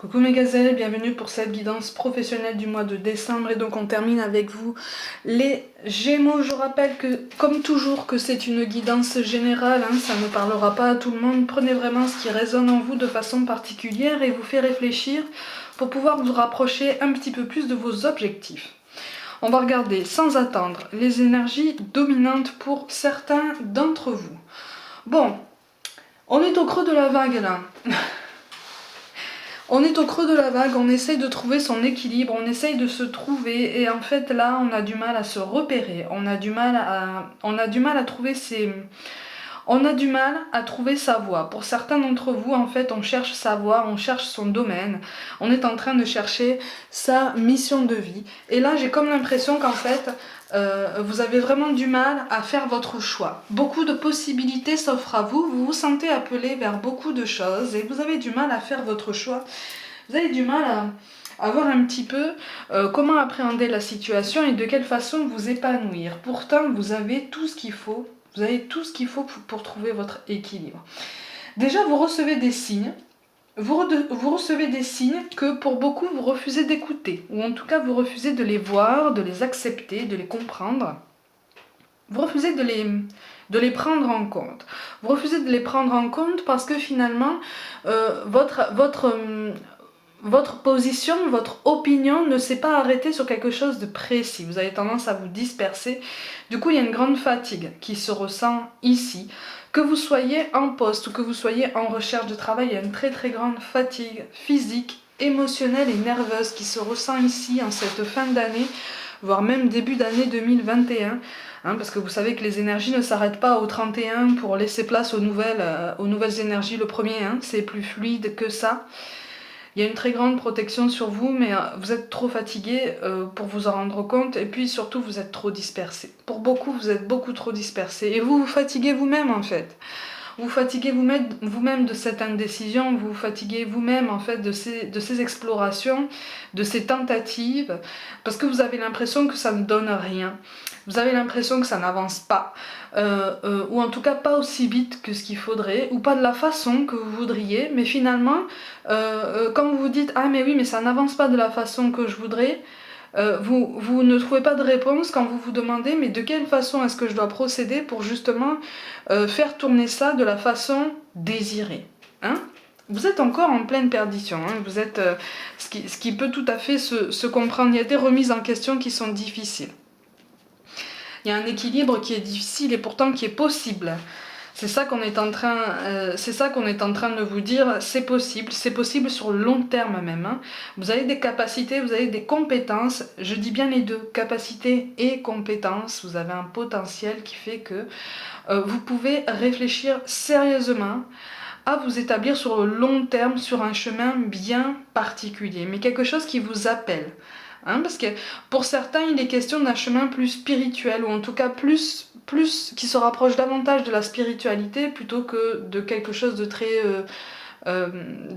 Coucou mes gazelles, bienvenue pour cette guidance professionnelle du mois de décembre et donc on termine avec vous les Gémeaux. Je rappelle que comme toujours que c'est une guidance générale, ça ne parlera pas à tout le monde. Prenez vraiment ce qui résonne en vous de façon particulière et vous fait réfléchir pour pouvoir vous rapprocher un petit peu plus de vos objectifs. On va regarder sans attendre les énergies dominantes pour certains d'entre vous. Bon, on est au creux de la vague là. On est au creux de la vague, on essaye de trouver son équilibre, on essaye de se trouver et en fait là on a du mal à se repérer, on a du mal à trouver sa voie. Pour certains d'entre vous en fait on cherche sa voie, on cherche son domaine, on est en train de chercher sa mission de vie et là j'ai comme l'impression qu'en fait vous avez vraiment du mal à faire votre choix. Beaucoup de possibilités s'offrent à vous, vous vous sentez appelé vers beaucoup de choses et vous avez du mal à faire votre choix. Vous avez du mal à voir un petit peu comment appréhender la situation et de quelle façon vous épanouir. Pourtant, vous avez tout ce qu'il faut. Vous avez tout ce qu'il faut pour trouver votre équilibre. Déjà, vous recevez des signes. Vous recevez des signes que pour beaucoup vous refusez d'écouter, ou en tout cas vous refusez de les voir, de les accepter, de les comprendre. Vous refusez de les prendre en compte. Vous refusez de les prendre en compte parce que finalement, votre position, votre opinion ne s'est pas arrêtée sur quelque chose de précis. Vous avez tendance à vous disperser. Du coup, il y a une grande fatigue qui se ressent ici. Que vous soyez en poste ou que vous soyez en recherche de travail, il y a une très très grande fatigue physique, émotionnelle et nerveuse qui se ressent ici en cette fin d'année, voire même début d'année 2021. Parce que vous savez que les énergies ne s'arrêtent pas au 31 pour laisser place aux nouvelles énergies le 1er. C'est plus fluide que ça. Il y a une très grande protection sur vous, mais vous êtes trop fatigué pour vous en rendre compte. Et puis surtout, vous êtes trop dispersé. Pour beaucoup, vous êtes beaucoup trop dispersé. Et vous fatiguez vous-même en fait. Vous fatiguez vous-même de cette indécision, vous fatiguez vous-même en fait de ces explorations, de ces tentatives, parce que vous avez l'impression que ça ne donne rien. Vous avez l'impression que ça n'avance pas, ou en tout cas pas aussi vite que ce qu'il faudrait, ou pas de la façon que vous voudriez, mais finalement, quand vous vous dites « Ah mais oui, mais ça n'avance pas de la façon que je voudrais », vous ne trouvez pas de réponse quand vous vous demandez mais de quelle façon est-ce que je dois procéder pour justement faire tourner ça de la façon désirée. Vous êtes encore en pleine perdition, vous êtes, ce qui peut tout à fait se comprendre. Il y a des remises en question qui sont difficiles. Il y a un équilibre qui est difficile et pourtant qui est possible. C'est ça qu'on est en train de vous dire, c'est possible sur le long terme même. Vous avez des capacités, vous avez des compétences, je dis bien les deux, capacités et compétences, vous avez un potentiel qui fait que vous pouvez réfléchir sérieusement à vous établir sur le long terme, sur un chemin bien particulier, mais quelque chose qui vous appelle. Parce que pour certains, il est question d'un chemin plus spirituel, ou en tout cas plus qui se rapproche davantage de la spiritualité plutôt que de quelque chose de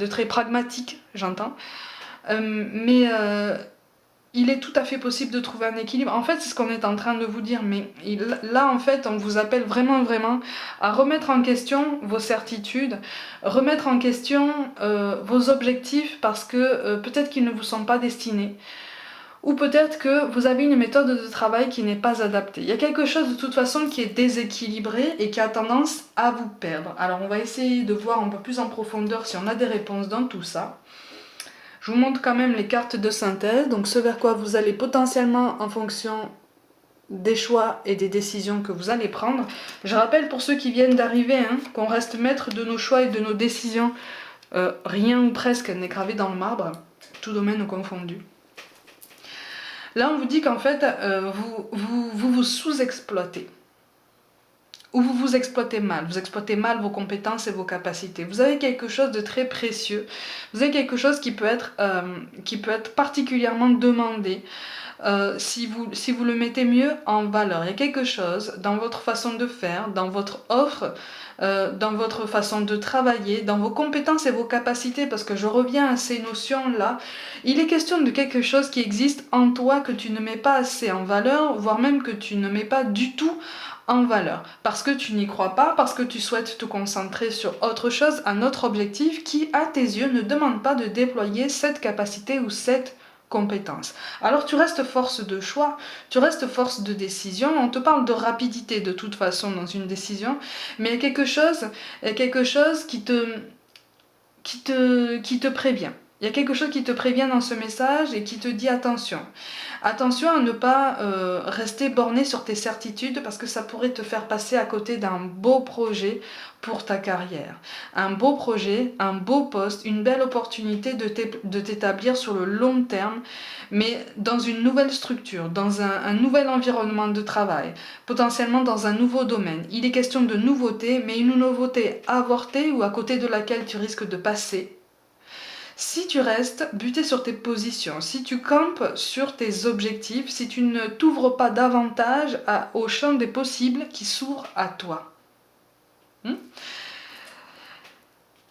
très pragmatique, j'entends. Mais il est tout à fait possible de trouver un équilibre. En fait, c'est ce qu'on est en train de vous dire, mais là, en fait, on vous appelle vraiment, vraiment à remettre en question vos certitudes, remettre en question vos objectifs, parce que peut-être qu'ils ne vous sont pas destinés. Ou peut-être que vous avez une méthode de travail qui n'est pas adaptée. Il y a quelque chose de toute façon qui est déséquilibré et qui a tendance à vous perdre. Alors on va essayer de voir un peu plus en profondeur si on a des réponses dans tout ça. Je vous montre quand même les cartes de synthèse, donc ce vers quoi vous allez potentiellement en fonction des choix et des décisions que vous allez prendre. Je rappelle pour ceux qui viennent d'arriver qu'on reste maître de nos choix et de nos décisions. Rien ou presque n'est gravé dans le marbre, tout domaine confondu. Là, on vous dit qu'en fait, vous sous-exploitez. Ou vous vous exploitez mal. Vous exploitez mal vos compétences et vos capacités. Vous avez quelque chose de très précieux. Vous avez quelque chose qui peut être particulièrement demandé. si vous le mettez mieux en valeur. Il y a quelque chose dans votre façon de faire, dans votre offre, dans votre façon de travailler, dans vos compétences et vos capacités, parce que je reviens à ces notions-là. Il est question de quelque chose qui existe en toi que tu ne mets pas assez en valeur, voire même que tu ne mets pas du tout en valeur, parce que tu n'y crois pas, parce que tu souhaites te concentrer sur autre chose, un autre objectif qui, à tes yeux, ne demande pas de déployer cette capacité ou cette compétence. Alors tu restes force de choix, tu restes force de décision, on te parle de rapidité de toute façon dans une décision, mais il y a quelque chose qui te prévient. Il y a quelque chose qui te prévient dans ce message et qui te dit attention. Attention à ne pas rester borné sur tes certitudes parce que ça pourrait te faire passer à côté d'un beau projet pour ta carrière. Un beau projet, un beau poste, une belle opportunité de t'établir sur le long terme, mais dans une nouvelle structure, dans un nouvel environnement de travail, potentiellement dans un nouveau domaine. Il est question de nouveauté, mais une nouveauté avortée ou à côté de laquelle tu risques de passer. Si tu restes buté sur tes positions, si tu campes sur tes objectifs, si tu ne t'ouvres pas davantage au champ des possibles qui s'ouvre à toi.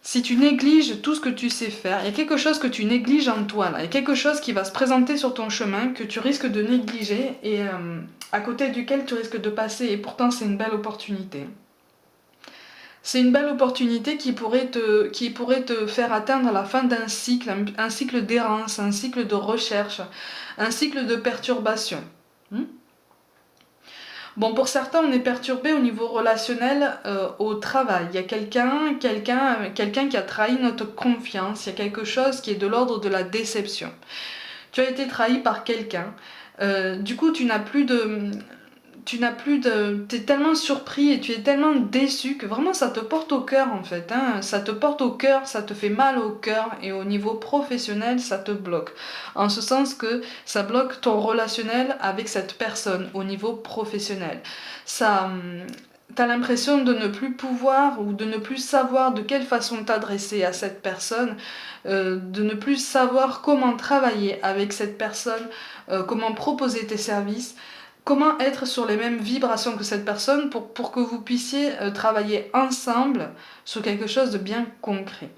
Si tu négliges tout ce que tu sais faire, il y a quelque chose que tu négliges en toi là, il y a quelque chose qui va se présenter sur ton chemin que tu risques de négliger et à côté duquel tu risques de passer et pourtant c'est une belle opportunité. C'est une belle opportunité qui pourrait te faire atteindre la fin d'un cycle, un cycle d'errance, un cycle de recherche, un cycle de perturbation. Bon, pour certains, on est perturbé au niveau relationnel au travail. Il y a quelqu'un qui a trahi notre confiance. Il y a quelque chose qui est de l'ordre de la déception. Tu as été trahi par quelqu'un. Du coup, tu n'as plus de... T'es tellement surpris et tu es tellement déçu que vraiment ça te porte au cœur en fait. Ça te porte au cœur, ça te fait mal au cœur et au niveau professionnel, ça te bloque. En ce sens que ça bloque ton relationnel avec cette personne au niveau professionnel. T'as l'impression de ne plus pouvoir ou de ne plus savoir de quelle façon t'adresser à cette personne, de ne plus savoir comment travailler avec cette personne, comment proposer tes services. Comment être sur les mêmes vibrations que cette personne pour que vous puissiez travailler ensemble sur quelque chose de bien concret.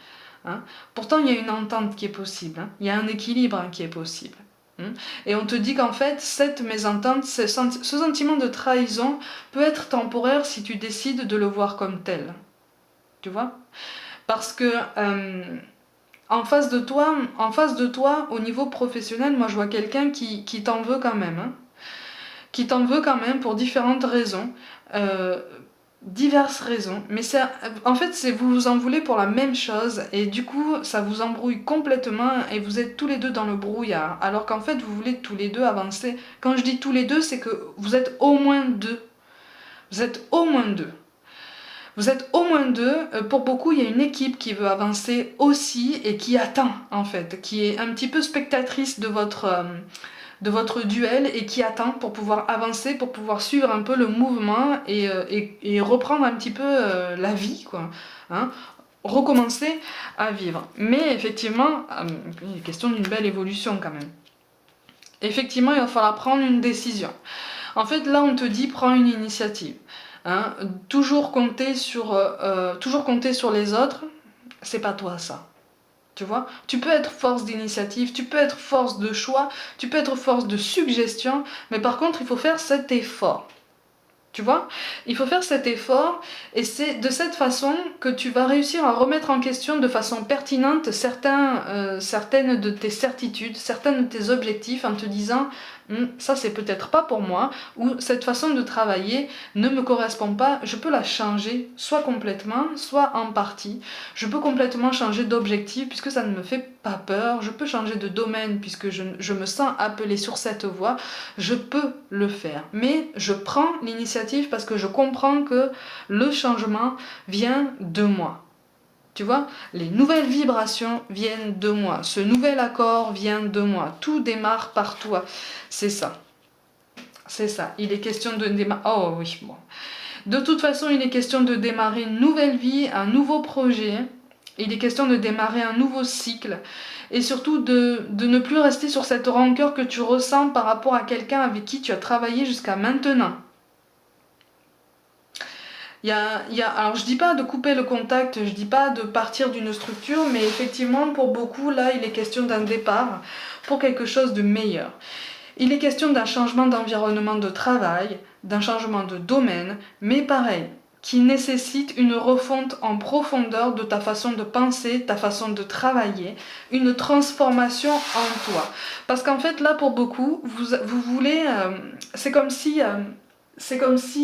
Pourtant, il y a une entente qui est possible, il y a un équilibre qui est possible. Et on te dit qu'en fait, cette mésentente, ce sentiment de trahison peut être temporaire si tu décides de le voir comme tel. Tu vois ? Parce que en face de toi, au niveau professionnel, moi je vois quelqu'un qui t'en veut quand même. Qui t'en veut quand même pour différentes raisons, diverses raisons, mais en fait vous vous en voulez pour la même chose et du coup ça vous embrouille complètement et vous êtes tous les deux dans le brouillard, alors qu'en fait vous voulez tous les deux avancer. Quand je dis tous les deux, c'est que vous êtes au moins deux. Vous êtes au moins deux. Vous êtes au moins deux. Pour beaucoup, il y a une équipe qui veut avancer aussi et qui attend en fait, qui est un petit peu spectatrice de votre duel et qui attend pour pouvoir avancer, pour pouvoir suivre un peu le mouvement et reprendre un petit peu la vie, quoi. Recommencer à vivre. Mais effectivement, il est question d'une belle évolution quand même. Effectivement, il va falloir prendre une décision. En fait, là, on te dit, prends une initiative. Toujours compter sur les autres, c'est pas toi ça. Tu vois, tu peux être force d'initiative, tu peux être force de choix, tu peux être force de suggestion, mais par contre, il faut faire cet effort. Tu vois, il faut faire cet effort et c'est de cette façon que tu vas réussir à remettre en question de façon pertinente certaines de tes certitudes, certains de tes objectifs en te disant ça c'est peut-être pas pour moi ou cette façon de travailler ne me correspond pas, je peux la changer soit complètement, soit en partie. Je peux complètement changer d'objectif puisque ça ne me fait pas peur, je peux changer de domaine puisque je me sens appelée sur cette voie, je peux le faire. Mais je prends l'initiative parce que je comprends que le changement vient de moi. Tu vois, les nouvelles vibrations viennent de moi. Ce nouvel accord vient de moi. Tout démarre par toi. C'est ça. C'est ça. Il est question de démarrer... Oh oui, bon. De toute façon, il est question de démarrer une nouvelle vie, un nouveau projet. Il est question de démarrer un nouveau cycle et surtout de ne plus rester sur cette rancœur que tu ressens par rapport à quelqu'un avec qui tu as travaillé jusqu'à maintenant. Alors je dis pas de couper le contact, je dis pas de partir d'une structure, mais effectivement pour beaucoup là il est question d'un départ pour quelque chose de meilleur. Il est question d'un changement d'environnement de travail, d'un changement de domaine, mais pareil, qui nécessite une refonte en profondeur de ta façon de penser, ta façon de travailler, une transformation en toi. Parce qu'en fait là pour beaucoup, vous voulez, c'est comme si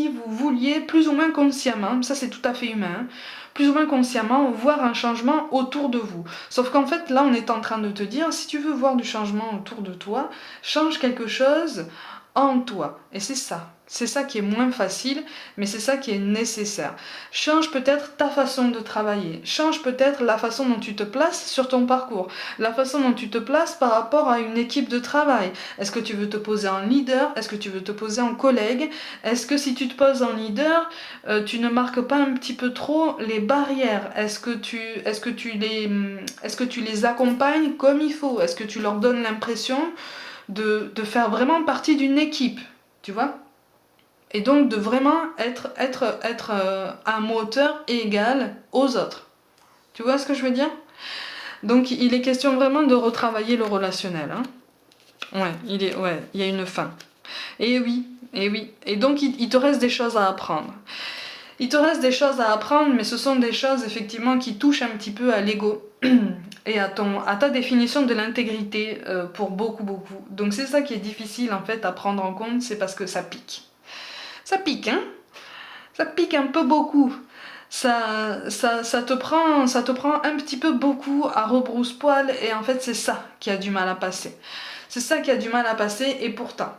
vous vouliez plus ou moins consciemment, ça c'est tout à fait humain, plus ou moins consciemment voir un changement autour de vous. Sauf qu'en fait là on est en train de te dire, si tu veux voir du changement autour de toi, change quelque chose en toi. Et c'est ça qui est moins facile, mais c'est ça qui est nécessaire. Change peut-être ta façon de travailler, change peut-être la façon dont tu te places sur ton parcours, la façon dont tu te places par rapport à une équipe de travail. Est-ce que tu veux te poser en leader? Est-ce que tu veux te poser en collègue? Est-ce que si tu te poses en leader, tu ne marques pas un petit peu trop les barrières? Est-ce que tu les accompagnes comme il faut? Est-ce que tu leur donnes l'impression de faire vraiment partie d'une équipe, tu vois? Et donc de vraiment être un moteur égal aux autres. Tu vois ce que je veux dire? Donc il est question vraiment de retravailler le relationnel. Hein. Ouais, il y a une fin. Et oui. Et donc il te reste des choses à apprendre. Il te reste des choses à apprendre, mais ce sont des choses effectivement qui touchent un petit peu à l'ego et à ta définition de l'intégrité pour beaucoup. Donc c'est ça qui est difficile en fait à prendre en compte, c'est parce que ça pique. Ça pique, hein? Ça pique un peu beaucoup. Ça te prend un petit peu beaucoup à rebrousse-poil et en fait c'est ça qui a du mal à passer. C'est ça qui a du mal à passer et pourtant.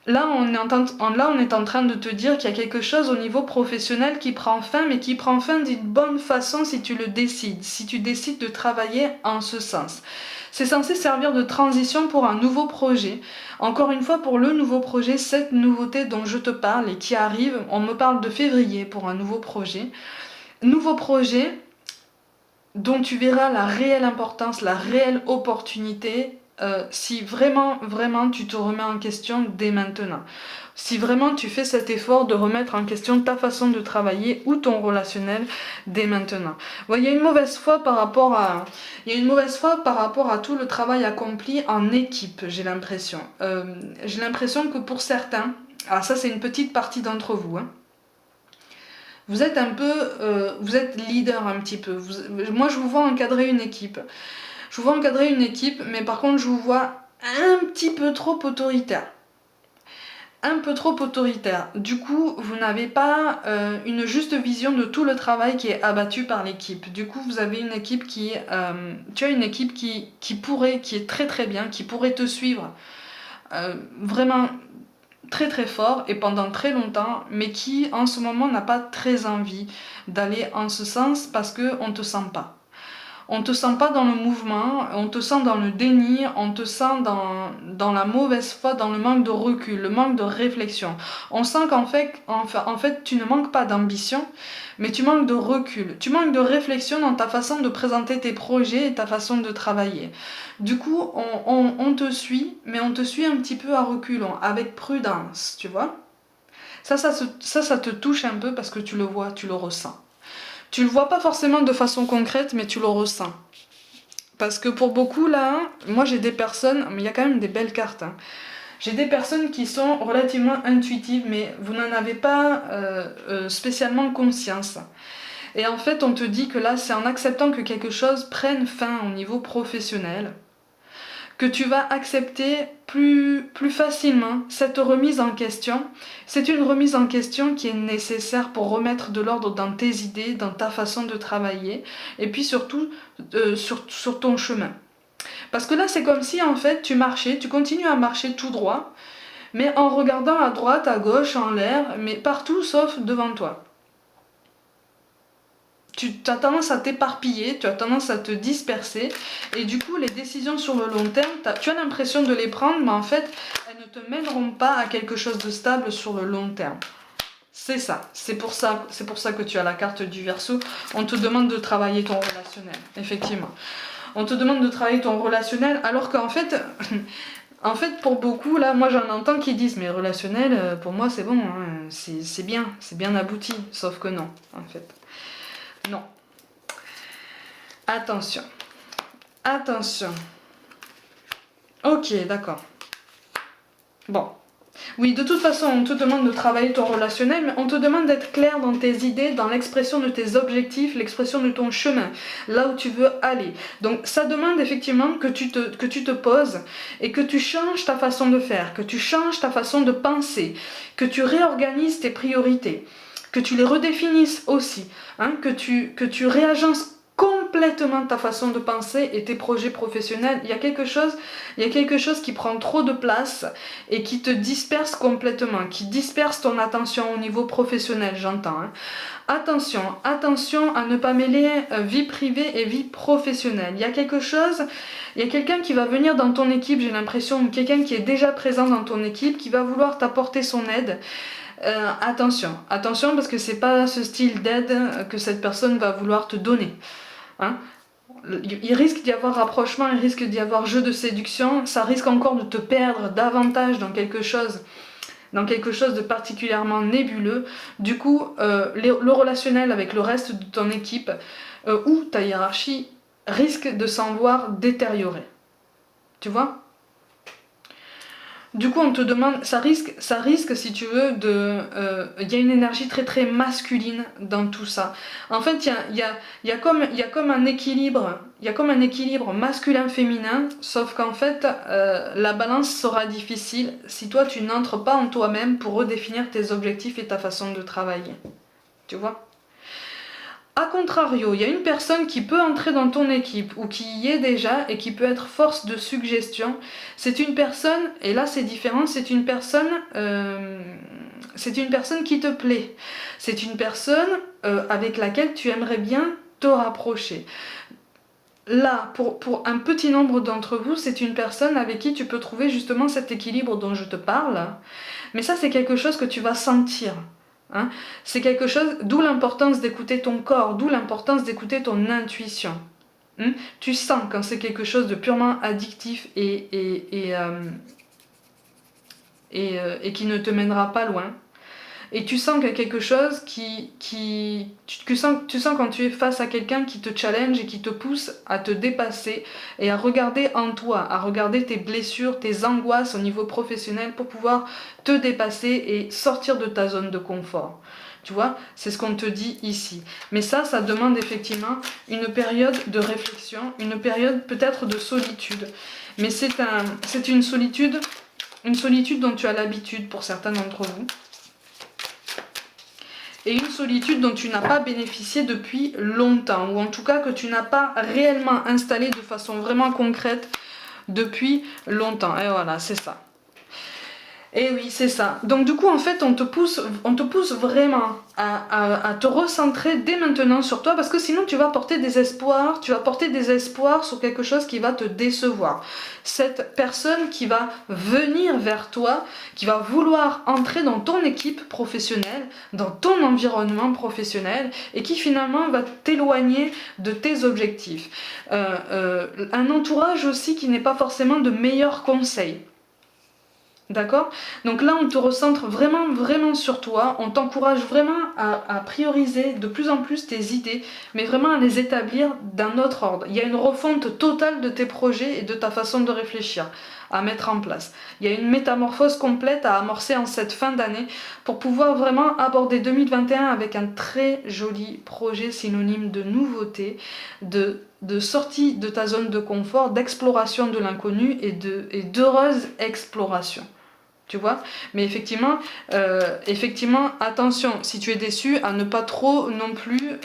Là on est en train de te dire qu'il y a quelque chose au niveau professionnel qui prend fin, mais qui prend fin d'une bonne façon si tu le décides, si tu décides de travailler en ce sens. C'est censé servir de transition pour un nouveau projet. Encore une fois, pour le nouveau projet, cette nouveauté dont je te parle et qui arrive, on me parle de février pour un nouveau projet. Nouveau projet dont tu verras la réelle importance, la réelle opportunité si vraiment tu te remets en question dès maintenant. Si vraiment tu fais cet effort de remettre en question ta façon de travailler ou ton relationnel dès maintenant. Il y a une mauvaise foi par rapport à tout le travail accompli en équipe, j'ai l'impression. J'ai l'impression que pour certains, alors ça c'est une petite partie d'entre vous, hein, vous êtes vous êtes leader un petit peu. Moi je vous vois encadrer une équipe. Mais par contre je vous vois un petit peu trop autoritaire. Du coup, vous n'avez pas une juste vision de tout le travail qui est abattu par l'équipe. Du coup, vous avez une équipe tu as une équipe qui est très très bien, qui pourrait te suivre vraiment très très fort et pendant très longtemps, mais qui en ce moment n'a pas très envie d'aller en ce sens parce qu'on ne te sent pas. On te sent pas dans le mouvement, on te sent dans le déni, on te sent dans la mauvaise foi, dans le manque de recul, le manque de réflexion. On sent qu'en fait, tu ne manques pas d'ambition, mais tu manques de recul. Tu manques de réflexion dans ta façon de présenter tes projets et ta façon de travailler. Du coup, on te suit, mais on te suit un petit peu à reculons, avec prudence, tu vois. Ça te touche un peu parce que tu le vois, tu le ressens. Tu le vois pas forcément de façon concrète, mais tu le ressens. Parce que pour beaucoup, là, moi j'ai des personnes, mais il y a quand même des belles cartes. Hein. J'ai des personnes qui sont relativement intuitives, mais vous n'en avez pas spécialement conscience. Et en fait, on te dit que là, c'est en acceptant que quelque chose prenne fin au niveau professionnel, que tu vas accepter plus facilement cette remise en question. C'est une remise en question qui est nécessaire pour remettre de l'ordre dans tes idées, dans ta façon de travailler, et puis surtout sur ton chemin. Parce que là, c'est comme si en fait tu continues à marcher tout droit, mais en regardant à droite, à gauche, en l'air, mais partout sauf devant toi. Tu as tendance à t'éparpiller, tu as tendance à te disperser et du coup les décisions sur le long terme, tu as l'impression de les prendre mais en fait elles ne te mèneront pas à quelque chose de stable sur le long terme. c'est pour ça que tu as la carte du Verseau. On te demande de travailler ton relationnel, effectivement. On te demande de travailler ton relationnel, alors qu'en fait, en fait, pour beaucoup, là, moi j'en entends qui disent, mais relationnel, pour moi c'est bon, hein, c'est bien abouti, sauf que non, en fait. Non. Attention. Attention. Ok, d'accord. Bon. Oui, de toute façon, on te demande de travailler ton relationnel, mais on te demande d'être clair dans tes idées, dans l'expression de tes objectifs, l'expression de ton chemin, là où tu veux aller. Donc ça demande effectivement que tu te poses et que tu changes ta façon de faire, que tu changes ta façon de penser, que tu réorganises tes priorités, que tu les redéfinisses aussi, hein, que tu réagences complètement ta façon de penser et tes projets professionnels. Il y a quelque chose qui prend trop de place et qui te disperse complètement, qui disperse ton attention au niveau professionnel, j'entends. Hein. Attention à ne pas mêler vie privée et vie professionnelle. Il y a quelqu'un qui va venir dans ton équipe, j'ai l'impression, ou quelqu'un qui est déjà présent dans ton équipe, qui va vouloir t'apporter son aide. Attention parce que c'est pas ce style d'aide que cette personne va vouloir te donner. Hein, il risque d'y avoir rapprochement, il risque d'y avoir jeu de séduction, ça risque encore de te perdre davantage dans quelque chose de particulièrement nébuleux. Du coup, le relationnel avec le reste de ton équipe ou ta hiérarchie risque de s'en voir détériorer. Tu vois ? Du coup, on te demande, ça risque si tu veux, il y a une énergie très très masculine dans tout ça. En fait, il y a comme un équilibre, masculin-féminin, sauf qu'en fait, la balance sera difficile si toi tu n'entres pas en toi-même pour redéfinir tes objectifs et ta façon de travailler. Tu vois ? A contrario, il y a une personne qui peut entrer dans ton équipe ou qui y est déjà et qui peut être force de suggestion. C'est une personne, et là c'est différent, c'est une personne qui te plaît. C'est une personne avec laquelle tu aimerais bien te rapprocher. Là, pour un petit nombre d'entre vous, c'est une personne avec qui tu peux trouver justement cet équilibre dont je te parle. Mais ça, c'est quelque chose que tu vas sentir. Hein, c'est quelque chose, d'où l'importance d'écouter ton corps, d'où l'importance d'écouter ton intuition. Tu sens quand c'est quelque chose de purement addictif et qui ne te mènera pas loin. Et tu sens qu'il y a quelque chose tu sens quand tu es face à quelqu'un qui te challenge et qui te pousse à te dépasser et à regarder en toi, à regarder tes blessures, tes angoisses au niveau professionnel pour pouvoir te dépasser et sortir de ta zone de confort. Tu vois, c'est ce qu'on te dit ici. Mais ça demande effectivement une période de réflexion, une période peut-être de solitude. Mais c'est une solitude dont tu as l'habitude pour certains d'entre vous. Et une solitude dont tu n'as pas bénéficié depuis longtemps, ou en tout cas que tu n'as pas réellement installée de façon vraiment concrète depuis longtemps. Et voilà, c'est ça. Et oui, c'est ça. Donc du coup, en fait, on te pousse vraiment à te recentrer dès maintenant sur toi, parce que sinon tu vas porter des espoirs, sur quelque chose qui va te décevoir. Cette personne qui va venir vers toi, qui va vouloir entrer dans ton équipe professionnelle, dans ton environnement professionnel, et qui finalement va t'éloigner de tes objectifs. Un entourage aussi qui n'est pas forcément de meilleurs conseils. D'accord ? Donc là, on te recentre vraiment, vraiment sur toi. On t'encourage vraiment à prioriser de plus en plus tes idées, mais vraiment à les établir d'un autre ordre. Il y a une refonte totale de tes projets et de ta façon de réfléchir à mettre en place. Il y a une métamorphose complète à amorcer en cette fin d'année pour pouvoir vraiment aborder 2021 avec un très joli projet synonyme de nouveauté, de sortie de ta zone de confort, d'exploration de l'inconnu et d'heureuse exploration. Tu vois ? Mais effectivement, attention, si tu es déçu, à ne pas trop non plus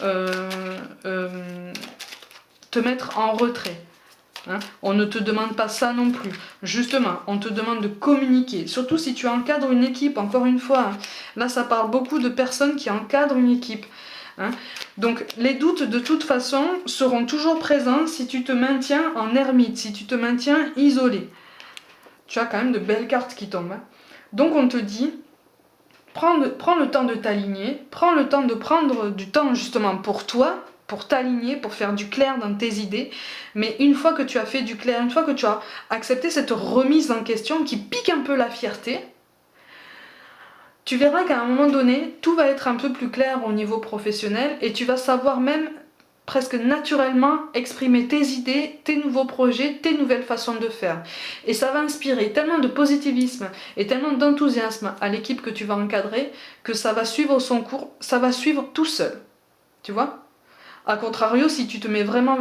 te mettre en retrait. Hein ? On ne te demande pas ça non plus. Justement, on te demande de communiquer. Surtout si tu encadres une équipe, encore une fois. Hein. Là, ça parle beaucoup de personnes qui encadrent une équipe. Hein. Donc les doutes de toute façon seront toujours présents si tu te maintiens en ermite, si tu te maintiens isolé. Tu as quand même de belles cartes qui tombent. Hein. Donc on te dit, Prends le temps de t'aligner, prends le temps de prendre du temps justement pour toi, pour t'aligner, pour faire du clair dans tes idées. Mais une fois que tu as fait du clair, une fois que tu as accepté cette remise en question qui pique un peu la fierté, tu verras qu'à un moment donné, tout va être un peu plus clair au niveau professionnel et tu vas savoir même presque naturellement exprimer tes idées, tes nouveaux projets, tes nouvelles façons de faire. Et ça va inspirer tellement de positivisme et tellement d'enthousiasme à l'équipe que tu vas encadrer que ça va suivre son cours, ça va suivre tout seul. Tu vois ? A contrario, si tu te mets vraiment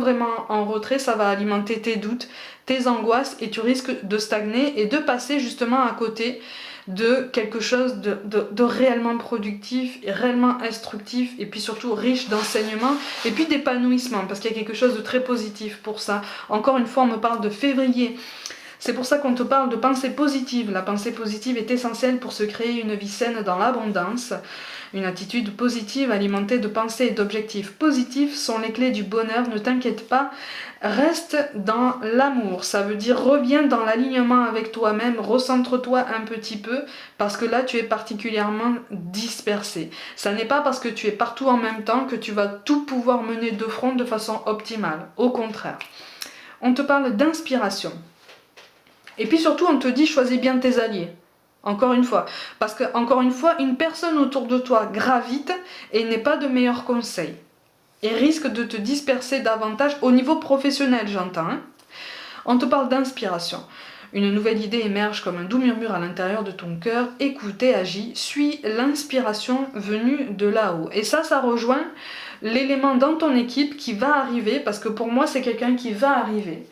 en retrait, ça va alimenter tes doutes, tes angoisses et tu risques de stagner et de passer justement à côté de quelque chose de réellement productif et réellement instructif et puis surtout riche d'enseignement et puis d'épanouissement parce qu'il y a quelque chose de très positif pour ça. Encore une fois, on me parle de février. C'est pour ça qu'on te parle de pensée positive. La pensée positive est essentielle pour se créer une vie saine dans l'abondance. Une attitude positive alimentée de pensées et d'objectifs positifs sont les clés du bonheur, ne t'inquiète pas, reste dans l'amour. Ça veut dire reviens dans l'alignement avec toi-même, recentre-toi un petit peu parce que là tu es particulièrement dispersé. Ça n'est pas parce que tu es partout en même temps que tu vas tout pouvoir mener de front de façon optimale. Au contraire. On te parle d'inspiration. Et puis surtout, on te dit choisis bien tes alliés. Encore une fois. Parce que, encore une fois, une personne autour de toi gravite et n'est pas de meilleurs conseils. Et risque de te disperser davantage au niveau professionnel, j'entends. Hein. On te parle d'inspiration. Une nouvelle idée émerge comme un doux murmure à l'intérieur de ton cœur. Écoute et agis. Suis l'inspiration venue de là-haut. Et ça rejoint l'élément dans ton équipe qui va arriver. Parce que pour moi, c'est quelqu'un qui va arriver.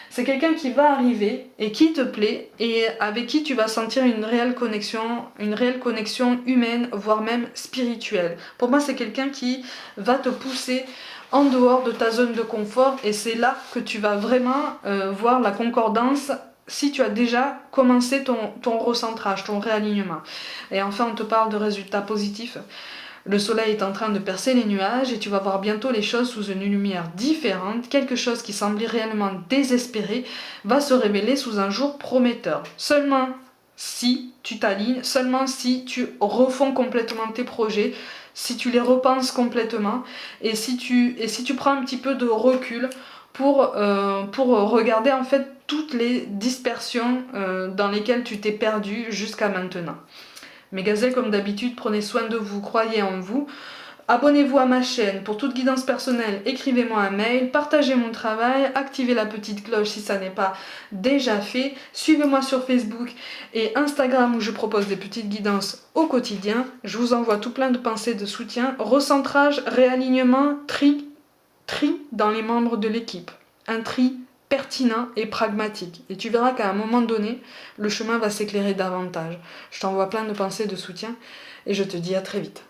C'est quelqu'un qui va arriver et qui te plaît et avec qui tu vas sentir une réelle connexion humaine, voire même spirituelle. Pour moi, c'est quelqu'un qui va te pousser en dehors de ta zone de confort et c'est là que tu vas vraiment voir la concordance si tu as déjà commencé ton recentrage, ton réalignement. Et enfin, on te parle de résultats positifs. Le soleil est en train de percer les nuages et tu vas voir bientôt les choses sous une lumière différente. Quelque chose qui semblait réellement désespéré va se révéler sous un jour prometteur. Seulement si tu t'alignes, seulement si tu refonds complètement tes projets, si tu les repenses complètement et si tu prends un petit peu de recul pour regarder en fait toutes les dispersions dans lesquelles tu t'es perdu jusqu'à maintenant. Mes gazelles, comme d'habitude, prenez soin de vous, croyez en vous. Abonnez-vous à ma chaîne pour toute guidance personnelle, écrivez-moi un mail, partagez mon travail, activez la petite cloche si ça n'est pas déjà fait. Suivez-moi sur Facebook et Instagram où je propose des petites guidances au quotidien. Je vous envoie tout plein de pensées de soutien, recentrage, réalignement, tri dans les membres de l'équipe. Un tri pertinent et pragmatique. Et tu verras qu'à un moment donné, le chemin va s'éclairer davantage. Je t'envoie plein de pensées de soutien et je te dis à très vite.